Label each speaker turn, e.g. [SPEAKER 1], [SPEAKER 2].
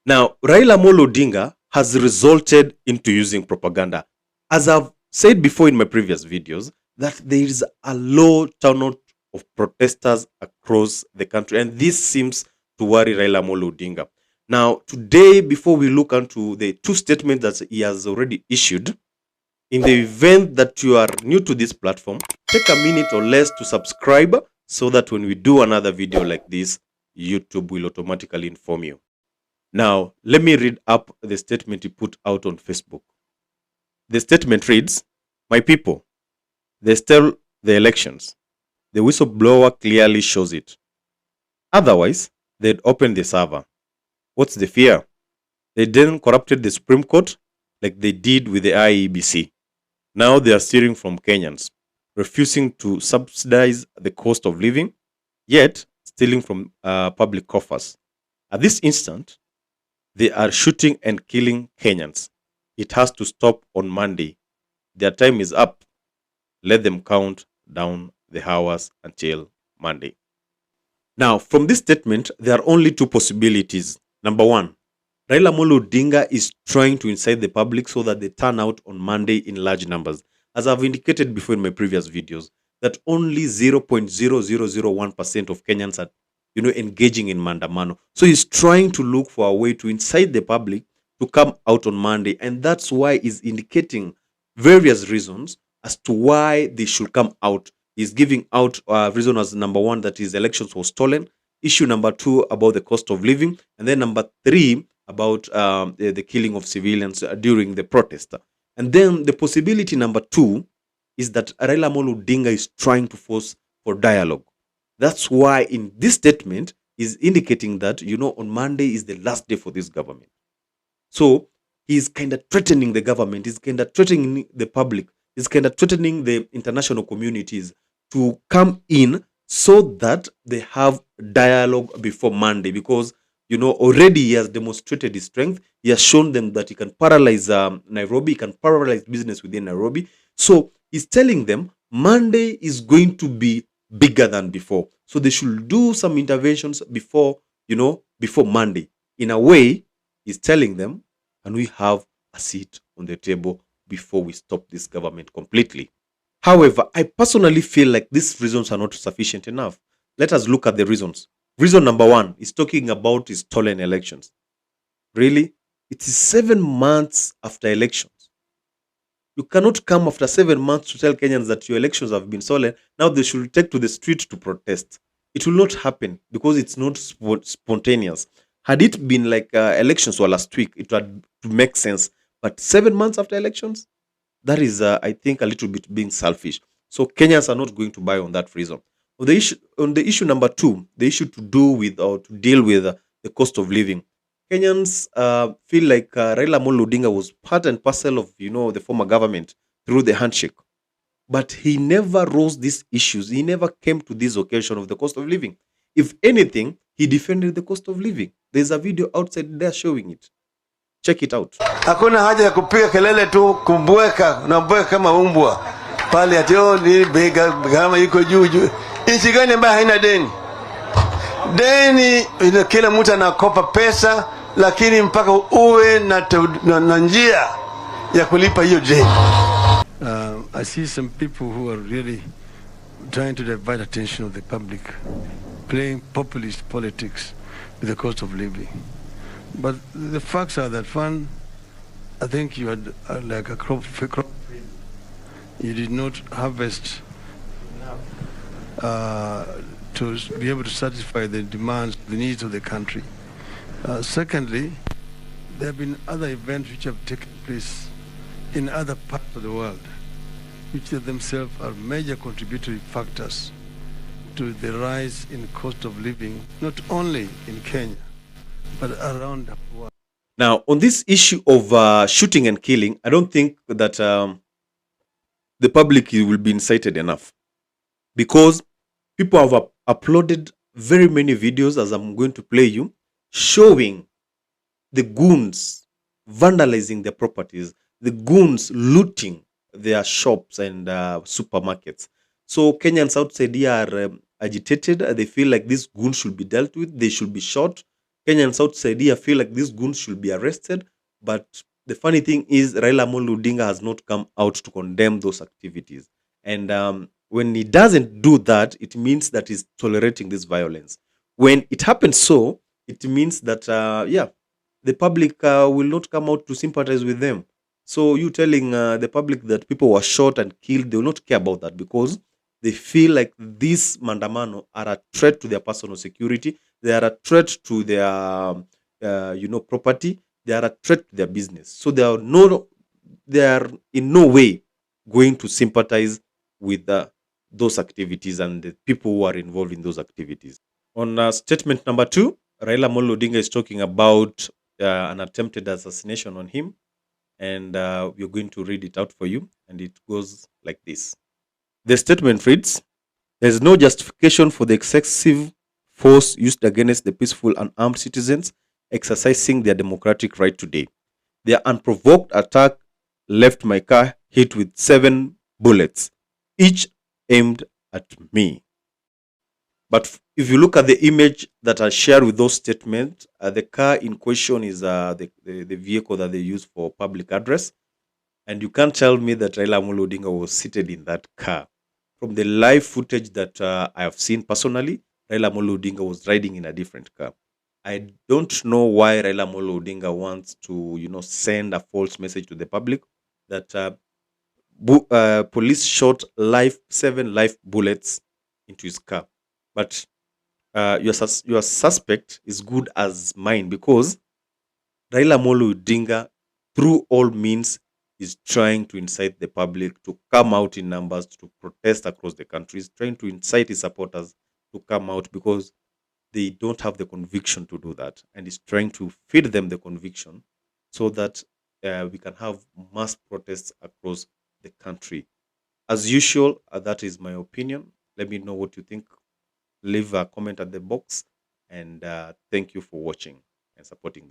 [SPEAKER 1] Now, Raila Amolo Odinga has resulted into using propaganda. As I've said before in my previous videos, that there is a low turnout of protesters across the country, and this seems to worry Raila Amolo Odinga. Now, today, before we look into the two statements that he has already issued, in the event that you are new to this platform, take a minute or less to subscribe so that when we do another video like this, YouTube will automatically inform you. Now, let me read up the statement he put out on Facebook. The statement reads, "My people, they stole the elections. The whistleblower clearly shows it. Otherwise, they'd open the server. What's the fear? They then corrupted the Supreme Court like they did with the IEBC. Now they are stealing from Kenyans, refusing to subsidize the cost of living, yet stealing from public coffers. At this instant, they are shooting and killing Kenyans. It has to stop on Monday. Their time is up. Let them count down the hours until Monday." Now, from this statement, there are only two possibilities. Number one, Raila Amolo Odinga is trying to incite the public so that they turn out on Monday in large numbers. As I've indicated before in my previous videos, that only 0.0001% of Kenyans are engaging in mandamano. So he's trying to look for a way to incite the public to come out on Monday. And that's why he's indicating various reasons as to why they should come out. He's giving out reason as number one, that his elections were stolen. Issue number two, about the cost of living. And then number three, about the killing of civilians during the protest. And then the possibility number two is that Raila Amolo Odinga is trying to force for dialogue. That's why in this statement is indicating that, on Monday is the last day for this government. So he's kind of threatening the government. He's kind of threatening the public. He's kind of threatening the international communities to come in so that they have dialogue before Monday, because already he has demonstrated his strength. He has shown them that he can paralyze Nairobi, he can paralyze business within Nairobi. So he's telling them Monday is going to be bigger than before. So they should do some interventions before Monday. In a way, he's telling them, and we have a seat on the table before we stop this government completely. However, I personally feel like these reasons are not sufficient enough. Let us look at the reasons. Reason number one is talking about his stolen elections. Really? It is 7 months after elections. You cannot come after 7 months to tell Kenyans that your elections have been stolen. Now they should take to the street to protest. It will not happen because it's not spontaneous. Had it been like elections were last week, it would make sense. But 7 months after elections, that is, I think, a little bit being selfish. So Kenyans are not going to buy on that reason. On the issue number two, the issue to do with or to deal with the cost of living, Kenyans feel like Raila Amolo Odinga was part and parcel of the former government through the handshake, but he never rose these issues. He never came to this occasion of the cost of living. If anything, he defended the cost of living. There's a video outside there showing it. Check it out.
[SPEAKER 2] Hakuna haja ya kupiga kelele tu kumbweka na mbweka kama umbwa pale ati ni gharama iko juu. Nchi gani ambayo haina deni? Deni kila mtu anakopa pesa, lakini mpaka uwe na njia ya kulipa hiyo deni.
[SPEAKER 3] I see some people who are really trying to divert attention of the public, playing populist politics with the cost of living. But the facts are that, one, I think you had like a crop. You did not harvest to be able to satisfy the demands, the needs of the country. Secondly, there have been other events which have taken place in other parts of the world, which themselves are major contributory factors to the rise in cost of living, not only in Kenya, but around the world.
[SPEAKER 1] Now, on this issue of shooting and killing, I don't think that the public will be incited enough, because people have uploaded very many videos, as I'm going to play you, showing the goons vandalizing their properties, the goons looting their shops and supermarkets. So Kenyans outside here are agitated. They feel like these goons should be dealt with. They should be shot. Kenyans outside here feel like these goons should be arrested. But the funny thing is, Raila Amolo Odinga has not come out to condemn those activities. And when he doesn't do that, it means that he's tolerating this violence. When it happens so, it means that, the public will not come out to sympathize with them. So you telling the public that people were shot and killed, they will not care about that because they feel like these mandamano are a threat to their personal security. They are a threat to their, property. They are a threat to their business. So they are in no way going to sympathize with those activities and the people who are involved in those activities. On statement number 2, Raila Molo Odinga is talking about an attempted assassination on him, and we're going to read it out for you, and it goes like this. The statement reads, there is no justification for the excessive force used against the peaceful and armed citizens exercising their democratic right today. Their unprovoked attack left my car hit with 7 bullets, each aimed at me. But if you look at the image that I shared with those statements, the car in question is the vehicle that they use for public address. And you can't tell me that Raila Amolo Odinga was seated in that car. From the live footage that I have seen personally, Raila Amolo Odinga was riding in a different car. I don't know why Raila Amolo Odinga wants to, send a false message to the public that police shot 7 live bullets into his car. But your suspect is good as mine because Raila Amolo Odinga, through all means, is trying to incite the public to come out in numbers to protest across the country. He's trying to incite his supporters to come out because they don't have the conviction to do that. And he's trying to feed them the conviction so that we can have mass protests across the country. As usual, that is my opinion. Let me know what you think. Leave a comment at the box. And thank you for watching and supporting.